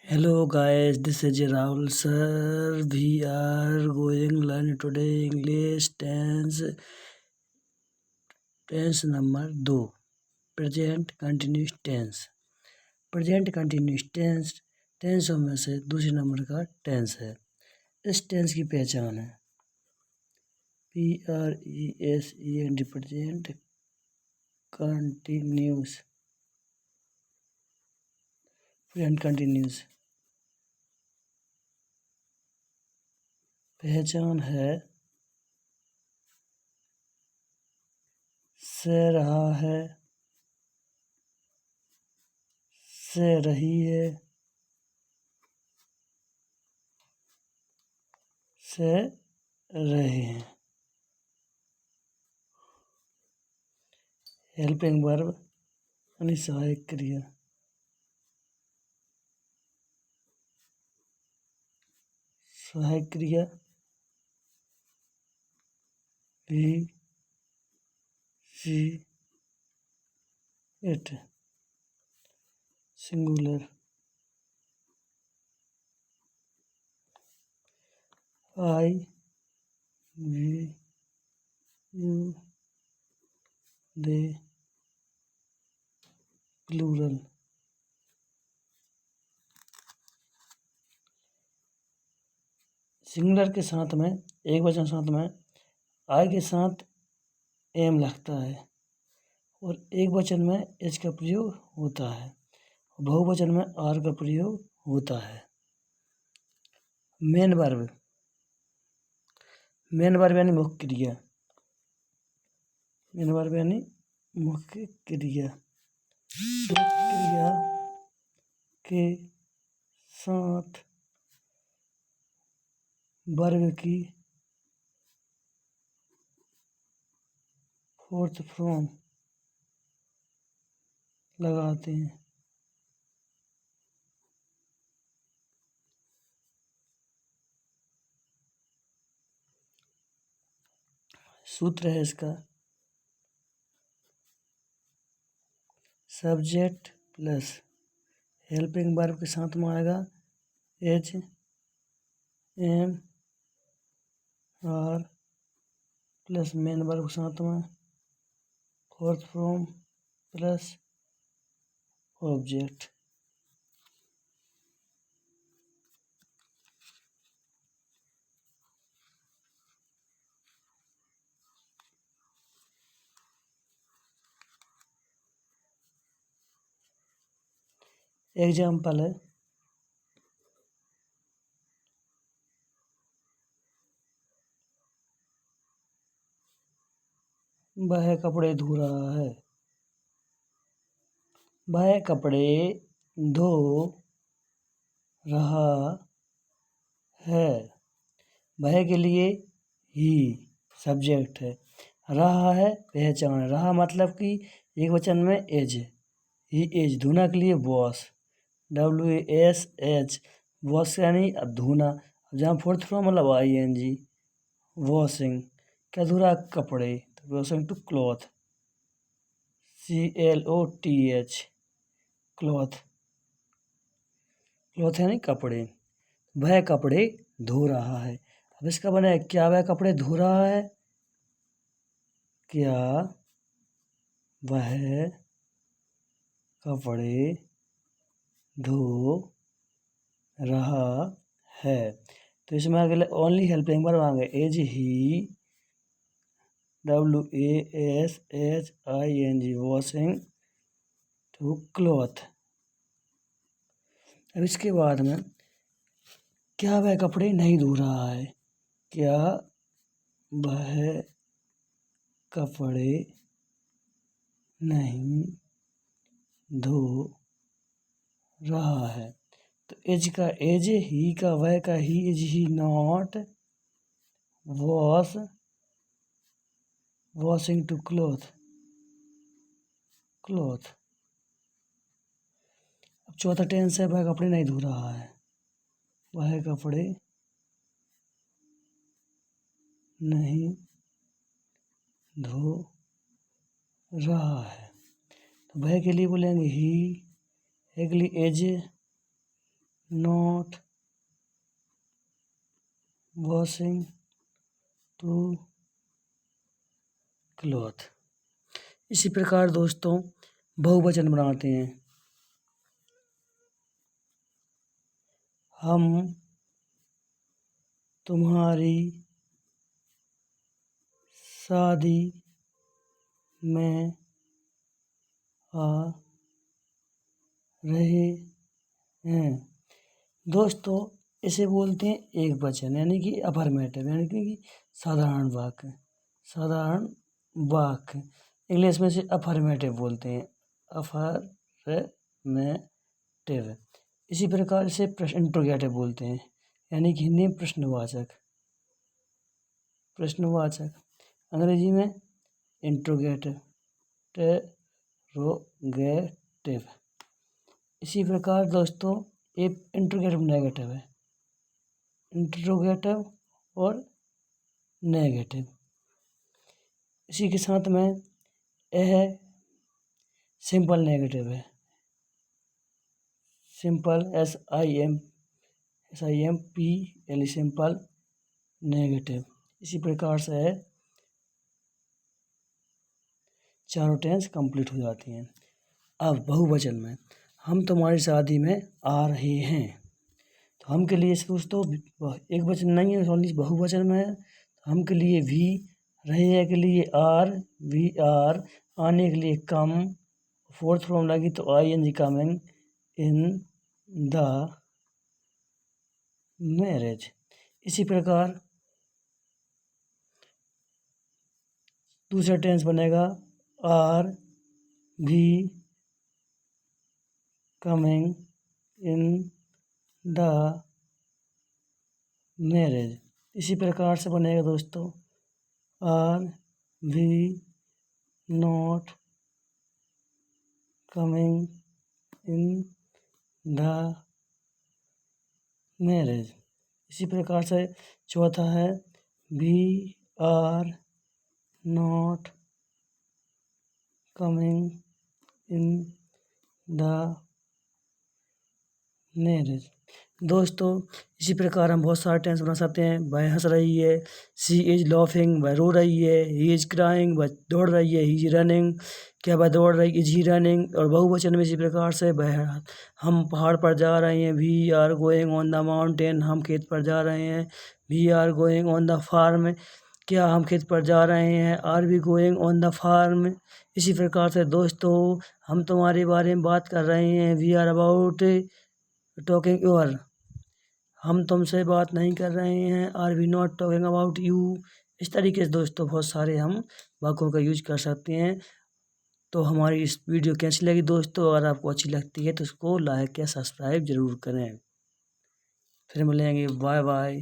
Hello guys, this is Rahul sir. We are going to learn today English tense number 2. Present continuous tense. Present continuous टेंसों में से दूसरे number का tense है। इस tense की पहचान है PRESENT present continuous. Present continuous पहचान है से रहा है, से रही है, से रहे हैं। हेल्पिंग वर्ब यानी सहायक क्रिया। सहायक क्रिया he, she, it. Singular I, we, you, they. Plural singular के साथ में, एक वचन साथ में आई के साथ एम लगता है और एक वचन में एच का प्रयोग होता है, बहुवचन में आर का प्रयोग होता है। मेन वर्ब यानी मुख्य क्रिया। मेन वर्ब यानी मुख्य क्रिया। क्रिया के साथ वर्ब की फोर्थ फॉर्म लगाते हैं। सूत्र है इसका सब्जेक्ट प्लस हेल्पिंग वर्ब के साथ में आएगा H, M, R plus main verb के साथ में fourth form plus object. Example है वह कपड़े धो रहा है। वह कपड़े धो रहा है। वह के लिए ही सब्जेक्ट है, रहा है पहचान। रहा मतलब कि एक वचन में एज, ही एज। धोना के लिए वॉश, WASH, वॉश यानी धोना। जहाँ फोर्थ फॉर्म मतलब ING, वॉशिंग। क्या धो रहा? कपड़े, washing to cloth, CLOTH, cloth. Cloth यानी कपड़े। वह कपड़े धो रहा है। अब इसका बना है क्या वह कपड़े धो रहा है? क्या वह कपड़े धो रहा है? तो इसमें अगले ओनली हेल्पिंग वर्ब आएंगे एज, ही, WASHING, वॉशिंग टू क्लॉथ। अब इसके बाद में क्या वह कपड़े नहीं धो रहा है? क्या वह कपड़े नहीं धो रहा है? तो एज का एज, ही का वह का he, is he not washing to cloth. अब चौथा टेंस है वह कपड़े नहीं धो रहा है। वह कपड़े नहीं धो रहा है। तो वह के लिए बोलेंगे ही, एक लिए as, not washing two cloth। इसी प्रकार दोस्तों बहुवचन बनाते हैं। हम तुम्हारी शादी में आ रहे हैं। दोस्तों इसे बोलते हैं एक वचन, यानी कि अफर्मेटिव, यानी कि साधारण वाक्य। साधारण वाक्य इंग्लिश में से अफर्मेटिव बोलते हैं, अफर्मेटिव। इसी प्रकार से इंट्रोगेटिव बोलते हैं, यानी कि हिंदी में प्रश्नवाचक। प्रश्नवाचक अंग्रेजी में इंट्रोगेटिव, इंट्रोगेटिव। इसी प्रकार दोस्तों एक इंट्रोगेटिव नेगेटिव है, इंट्रोगेटिव और नेगेटिव। इसी के साथ में यह सिंपल नेगेटिव है, सिंपल SIMPL, सिंपल नेगेटिव। इसी प्रकार से चारों टेंस कंप्लीट हो जाती हैं। अब बहुवचन में हम तुम्हारी शादी में आ रहे हैं, तो हम के लिए दोस्तों एक वचन नहीं है, ओनली बहुवचन में है। हम के लिए भी, रहे के लिए आर, वी आर, आने के लिए कम, फोर्थ फॉर्म लगी तो ING, coming in the marriage. इसी प्रकार दूसरा टेंस बनेगा आर भी कमिंग इन द मैरिज। इसी प्रकार से बनेगा दोस्तों आर भी not coming in the marriage. इसी प्रकार से चौथा है we are not coming in the marriage. दोस्तों इसी प्रकार हम बहुत सारे टेंस बना सकते हैं। वह हंस रही है, शी इज लाफिंग, वह रो रही है, ही इज क्राइंग, वह दौड़ रही है, ही इज रनिंग, क्या वह दौड़ रही, इज ही रनिंग। और बहुवचन में इसी प्रकार से वह, हम पहाड़ पर जा रहे हैं, we are going on the mountain, हम खेत पर जा रहे हैं, we are going on the farm, क्या हम खेत पर जा रहे हैं, are we going on the farm. इसी प्रकार से दोस्तों हम तुम्हारे बारे में बात कर रहे हैं, we are about talking your, हम तुमसे बात नहीं कर रहे हैं, are we not talking about you. इस तरीके से दोस्तों बहुत सारे हम वाक्यों का यूज कर सकते हैं। तो हमारी इस वीडियो कैसी लगी दोस्तों, अगर आपको अच्छी लगती है तो उसको लाइक या सब्सक्राइब जरूर करें। फिर मिलेंगे, बाय बाय।